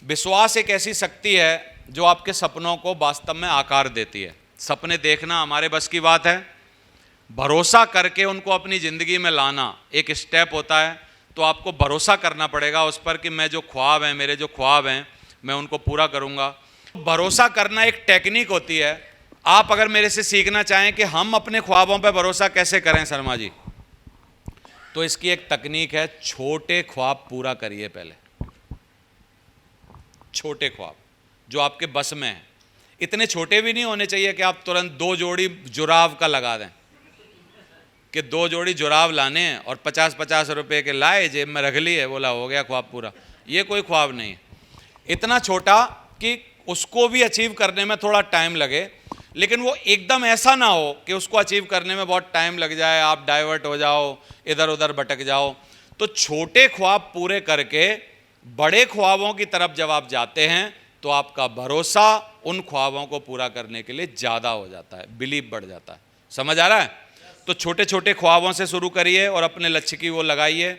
विश्वास एक ऐसी शक्ति है जो आपके सपनों को वास्तव में आकार देती है। सपने देखना हमारे बस की बात है, भरोसा करके उनको अपनी ज़िंदगी में लाना एक स्टेप होता है। तो आपको भरोसा करना पड़ेगा उस पर कि मैं जो ख्वाब हैं, मेरे जो ख्वाब हैं, मैं उनको पूरा करूँगा। भरोसा करना एक टेक्निक होती है। आप अगर मेरे से सीखना चाहें कि हम अपने ख्वाबों पर भरोसा कैसे करें शर्मा जी, तो इसकी एक तकनीक है, छोटे ख्वाब पूरा करिए पहले। छोटे ख्वाब जो आपके बस में हैं, इतने छोटे भी नहीं होने चाहिए कि आप तुरंत 2 जोड़ी जुराब का लगा दें कि 2 जोड़ी जुराब लाने हैं और 50-50 रुपए के लाए, जेब में रख लिए, बोला हो गया ख्वाब पूरा। ये कोई ख्वाब नहीं है। इतना छोटा कि उसको भी अचीव करने में थोड़ा टाइम लगे, लेकिन वो एकदम ऐसा ना हो कि उसको अचीव करने में बहुत टाइम लग जाए, आप डाइवर्ट हो जाओ, इधर उधर भटक जाओ। तो छोटे ख्वाब पूरे करके बड़े ख्वाबों की तरफ जब आप जाते हैं तो आपका भरोसा उन ख्वाबों को पूरा करने के लिए ज़्यादा हो जाता है, बिलीव बढ़ जाता है। समझ आ रहा है? तो छोटे छोटे ख्वाबों से शुरू करिए और अपने लक्ष्य की वो लगाइए।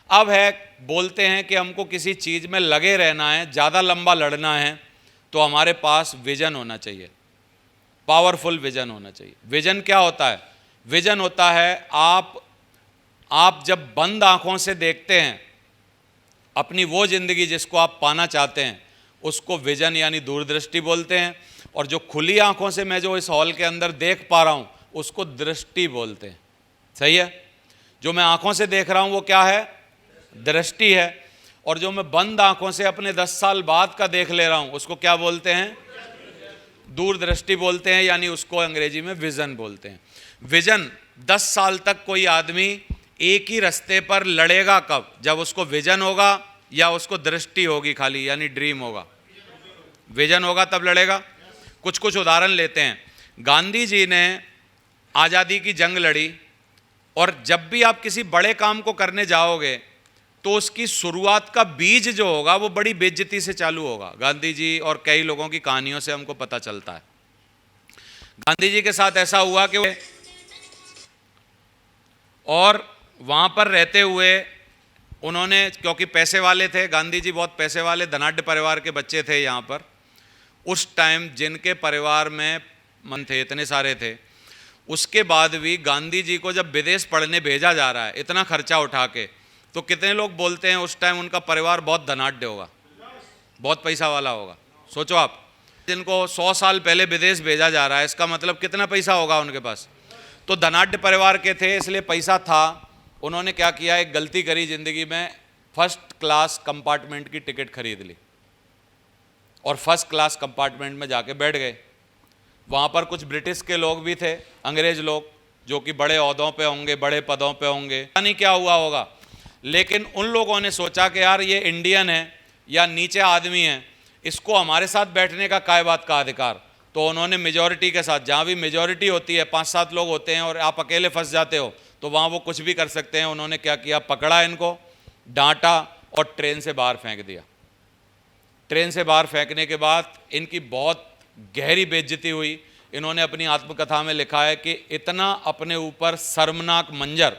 अब है, बोलते हैं कि हमको किसी चीज़ में लगे रहना है, ज़्यादा लंबा लड़ना है, तो हमारे पास विजन होना चाहिए, पावरफुल विजन होना चाहिए। विजन क्या होता है? विजन होता है आप जब बंद आंखों से देखते हैं अपनी वो ज़िंदगी जिसको आप पाना चाहते हैं, उसको विजन यानी दूरदृष्टि बोलते हैं। और जो खुली आंखों से मैं जो इस हॉल के अंदर देख पा रहा हूँ उसको दृष्टि बोलते हैं। सही है? जो मैं आंखों से देख रहा हूँ वो क्या है? दृष्टि है। और जो मैं बंद आंखों से अपने 10 साल बाद का देख ले रहा हूँ उसको क्या बोलते हैं? दूरदृष्टि बोलते हैं, यानी उसको अंग्रेजी में विजन बोलते हैं। विजन, 10 साल तक कोई आदमी एक ही रास्ते पर लड़ेगा कब? जब उसको विजन होगा या उसको दृष्टि होगी खाली, यानी ड्रीम होगा। विजन होगा तब लड़ेगा। कुछ उदाहरण लेते हैं। गांधी जी ने आज़ादी की जंग लड़ी, और जब भी आप किसी बड़े काम को करने जाओगे तो उसकी शुरुआत का बीज जो होगा वो बड़ी बेइज्जती से चालू होगा। गांधी जी और कई लोगों की कहानियों से हमको पता चलता है। गांधी जी के साथ ऐसा हुआ कि और वहाँ पर रहते हुए उन्होंने, क्योंकि पैसे वाले थे, गांधी जी बहुत पैसे वाले धनाढ्य परिवार के बच्चे थे यहाँ पर उस टाइम, जिनके परिवार में मन थे, इतने सारे थे। उसके बाद भी गांधी जी को जब विदेश पढ़ने भेजा जा रहा है इतना खर्चा उठा के, तो कितने लोग बोलते हैं उस टाइम उनका परिवार बहुत धनाढ्य होगा, बहुत पैसा वाला होगा। सोचो आप, जिनको 100 साल पहले विदेश भेजा जा रहा है, इसका मतलब कितना पैसा होगा उनके पास। तो धनाढ्य परिवार के थे, इसलिए पैसा था। उन्होंने क्या किया, एक गलती करी ज़िंदगी में, फर्स्ट क्लास कंपार्टमेंट की टिकट खरीद ली और फर्स्ट क्लास कंपार्टमेंट में जाके बैठ गए। वहाँ पर कुछ ब्रिटिश के लोग भी थे, अंग्रेज लोग, जो कि बड़े ओहदों पे होंगे, बड़े पदों पे होंगे, पता नहीं क्या हुआ होगा। लेकिन उन लोगों ने सोचा कि यार ये इंडियन है या नीचे आदमी है, इसको हमारे साथ बैठने का काय बात का अधिकार। तो उन्होंने मेजॉरिटी के साथ, जहाँ भी मेजॉरिटी होती है, 5-7 लोग होते हैं और आप अकेले फंस जाते हो, तो वहाँ वो कुछ भी कर सकते हैं। उन्होंने क्या किया, पकड़ा इनको, डांटा और ट्रेन से बाहर फेंक दिया। ट्रेन से बाहर फेंकने के बाद इनकी बहुत गहरी बेइज्जती हुई। इन्होंने अपनी आत्मकथा में लिखा है कि इतना अपने ऊपर शर्मनाक मंजर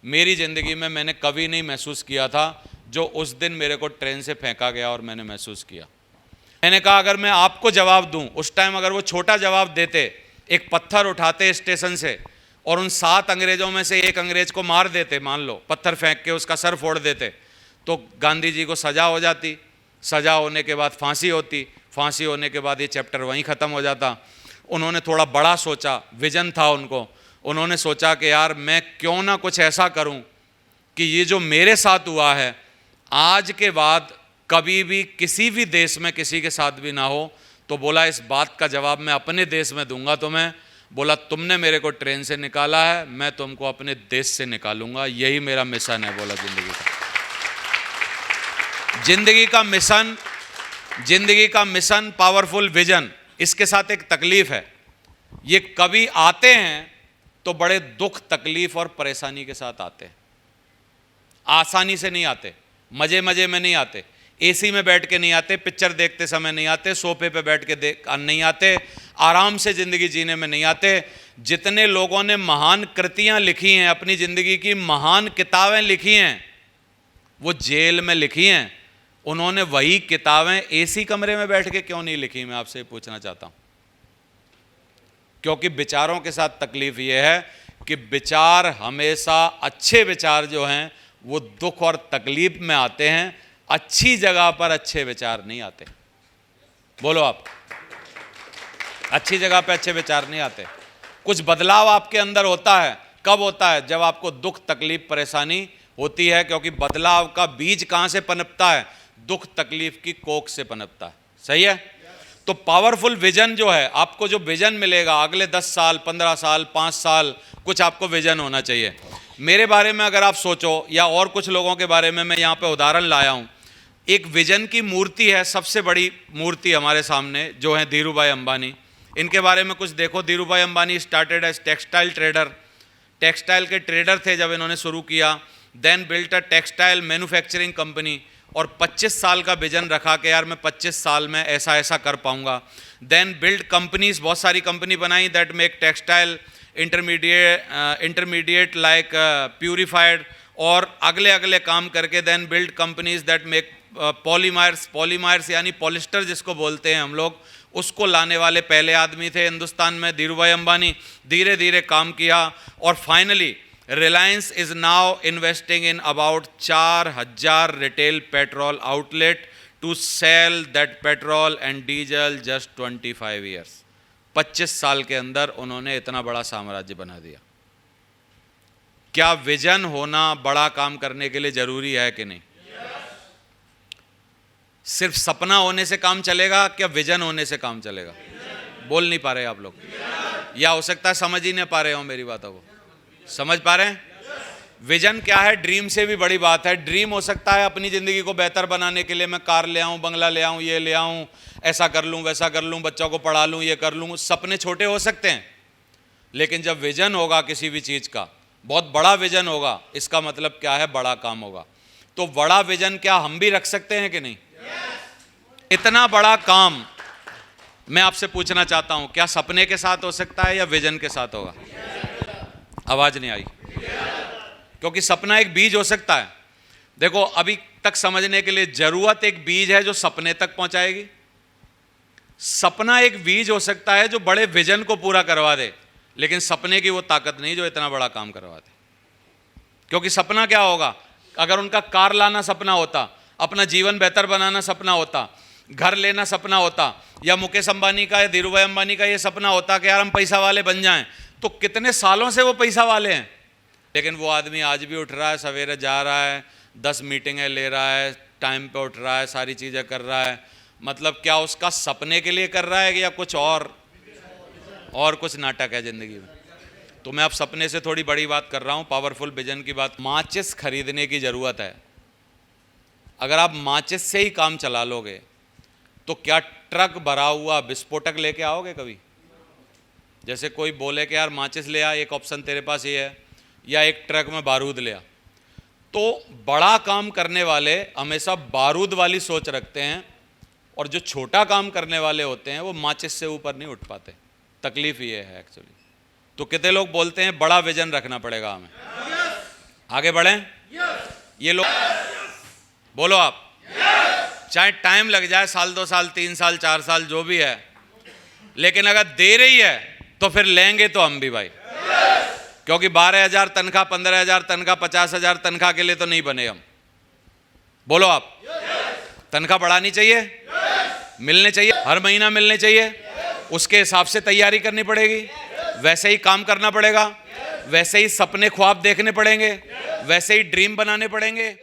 मेरी ज़िंदगी में मैंने कभी नहीं महसूस किया था जो उस दिन मेरे को ट्रेन से फेंका गया और मैंने महसूस किया। मैंने कहा अगर मैं आपको जवाब दूं, उस टाइम अगर वो छोटा जवाब देते, एक पत्थर उठाते स्टेशन से और उन 7 अंग्रेज़ों में से एक अंग्रेज को मार देते, मान लो पत्थर फेंक के उसका सर फोड़ देते, तो गांधी जी को सज़ा हो जाती। सज़ा होने के बाद फांसी होती। फांसी होने के बाद ये चैप्टर वहीं ख़त्म हो जाता। उन्होंने थोड़ा बड़ा सोचा, विजन था उनको। उन्होंने सोचा कि यार मैं क्यों ना कुछ ऐसा करूं कि ये जो मेरे साथ हुआ है आज के बाद कभी भी किसी भी देश में किसी के साथ भी ना हो। तो बोला इस बात का जवाब मैं अपने देश में दूंगा तुम्हें। बोला तुमने मेरे को ट्रेन से निकाला है, मैं तुमको अपने देश से निकालूंगा, यही मेरा मिशन है। बोला जिंदगी का मिशन पावरफुल विजन। इसके साथ एक तकलीफ है, ये कभी आते हैं तो बड़े दुख, तकलीफ और परेशानी के साथ आते हैं। आसानी से नहीं आते, मजे मजे में नहीं आते, एसी में बैठ के नहीं आते, पिक्चर देखते समय नहीं आते, सोफे पे बैठ के नहीं आते, आराम से ज़िंदगी जीने में नहीं आते। जितने लोगों ने महान कृतियां लिखी हैं, अपनी ज़िंदगी की महान किताबें लिखी हैं, वो जेल में लिखी हैं, उन्होंने वही किताबें एसी कमरे में बैठ के क्यों नहीं लिखी, मैं आपसे पूछना चाहता हूं। क्योंकि विचारों के साथ तकलीफ यह है कि विचार हमेशा, अच्छे विचार जो हैं वो दुख और तकलीफ में आते हैं, अच्छी जगह पर अच्छे विचार नहीं आते। बोलो आप, अच्छी जगह पे अच्छे विचार नहीं आते। कुछ बदलाव आपके अंदर होता है, कब होता है? जब आपको दुख, तकलीफ, परेशानी होती है, क्योंकि बदलाव का बीज कहां से पनपता है? दुख तकलीफ की कोख से पनपता है। सही है? तो पावरफुल विजन जो है, आपको जो विजन मिलेगा अगले 10 साल, 15 साल, 5 साल, कुछ आपको विजन होना चाहिए। मेरे बारे में अगर आप सोचो, या और कुछ लोगों के बारे में मैं यहाँ पे उदाहरण लाया हूँ। एक विजन की मूर्ति है, सबसे बड़ी मूर्ति हमारे सामने, जो है धीरू भाई अंबानी। इनके बारे में कुछ देखो। Dhiru Bhai Ambani started as textile trader, textile के ट्रेडर थे जब इन्होंने शुरू किया। Then built a textile manufacturing company, और 25 साल का विजन रखा कि यार मैं 25 साल में ऐसा ऐसा कर पाऊंगा। देन बिल्ड कंपनीज, बहुत सारी कंपनी बनाई that make textile intermediate like purified, और अगले अगले काम करके then build companies that make polymers यानी पॉलिस्टर जिसको बोलते हैं हम लोग, उसको लाने वाले पहले आदमी थे हिंदुस्तान में धीरू भाई अंबानी। धीरे धीरे काम किया, और finally Reliance is now investing in about 4000 retail petrol outlet to sell that petrol and diesel just 25 years. 25 साल के अंदर उन्होंने इतना बड़ा साम्राज्य बना दिया। क्या विजन होना बड़ा काम करने के लिए जरूरी है कि नहीं? सिर्फ सपना होने से काम चलेगा, क्या विजन होने से काम चलेगा? बोल नहीं पा रहे आप लोग, या हो सकता है समझ ही नहीं पा रहे हो मेरी बातों को। समझ पा रहे हैं? विजन क्या है? ड्रीम से भी बड़ी बात है। ड्रीम हो सकता है अपनी ज़िंदगी को बेहतर बनाने के लिए मैं कार ले आऊँ, बंगला ले आऊँ, ये ले आऊँ, ऐसा कर लूँ, वैसा कर लूँ, बच्चों को पढ़ा लूँ, ये कर लूँ। सपने छोटे हो सकते हैं, लेकिन जब विजन होगा किसी भी चीज़ का, बहुत बड़ा विजन होगा, इसका मतलब क्या है? बड़ा काम होगा। तो बड़ा विजन क्या हम भी रख सकते हैं कि नहीं? इतना बड़ा काम मैं आपसे पूछना चाहता हूं, क्या सपने के साथ हो सकता है या विजन के साथ होगा? आवाज नहीं आई। क्योंकि सपना एक बीज हो सकता है। देखो, अभी तक समझने के लिए जरूरत एक बीज है जो सपने तक पहुंचाएगी। सपना एक बीज हो सकता है जो बड़े विजन को पूरा करवा दे, लेकिन सपने की वो ताकत नहीं जो इतना बड़ा काम करवा दे। क्योंकि सपना क्या होगा? अगर उनका कार लाना सपना होता, अपना जीवन बेहतर बनाना सपना होता, घर लेना सपना होता, या मुकेश अंबानी का या धीरू भाई अंबानी का ये सपना होता कि यार हम पैसा वाले बन जाएं, तो कितने सालों से वो पैसा वाले हैं। लेकिन वो आदमी आज भी उठ रहा है, सवेरे जा रहा है, 10 मीटिंगें ले रहा है, टाइम पे उठ रहा है, सारी चीज़ें कर रहा है। मतलब क्या उसका सपने के लिए कर रहा है या कुछ और कुछ नाटक है ज़िंदगी में? तो मैं अब सपने से थोड़ी बड़ी बात कर रहा हूँ, पावरफुल विजन की बात। माचिस खरीदने की ज़रूरत है। अगर आप माचिस से ही काम चला लोगे तो क्या ट्रक भरा हुआ विस्फोटक लेके आओगे कभी? जैसे कोई बोले कि यार माचिस ले आ, एक ऑप्शन तेरे पास ये है, या एक ट्रक में बारूद ले आ। तो बड़ा काम करने वाले हमेशा बारूद वाली सोच रखते हैं, और जो छोटा काम करने वाले होते हैं वो माचिस से ऊपर नहीं उठ पाते। तकलीफ ये है एक्चुअली। तो कितने लोग बोलते हैं बड़ा विजन रखना पड़ेगा हमें, आगे बढ़ें? ये लोग बोलो आप, चाहे टाइम लग जाए, साल 2 साल 3 साल 4 साल जो भी है, लेकिन अगर दे रही है तो फिर लेंगे तो हम भी भाई। क्योंकि 12,000 तनख्वाह, 15,000 तनख्वाह, 50,000 तनख्वाह के लिए तो नहीं बने हम। बोलो आप, तनख्वाह बढ़ानी चाहिए, मिलने चाहिए, हर महीना मिलने चाहिए, उसके हिसाब से तैयारी करनी पड़ेगी, वैसे ही काम करना पड़ेगा, वैसे ही सपने ख्वाब देखने पड़ेंगे, वैसे ही ड्रीम बनाने पड़ेंगे।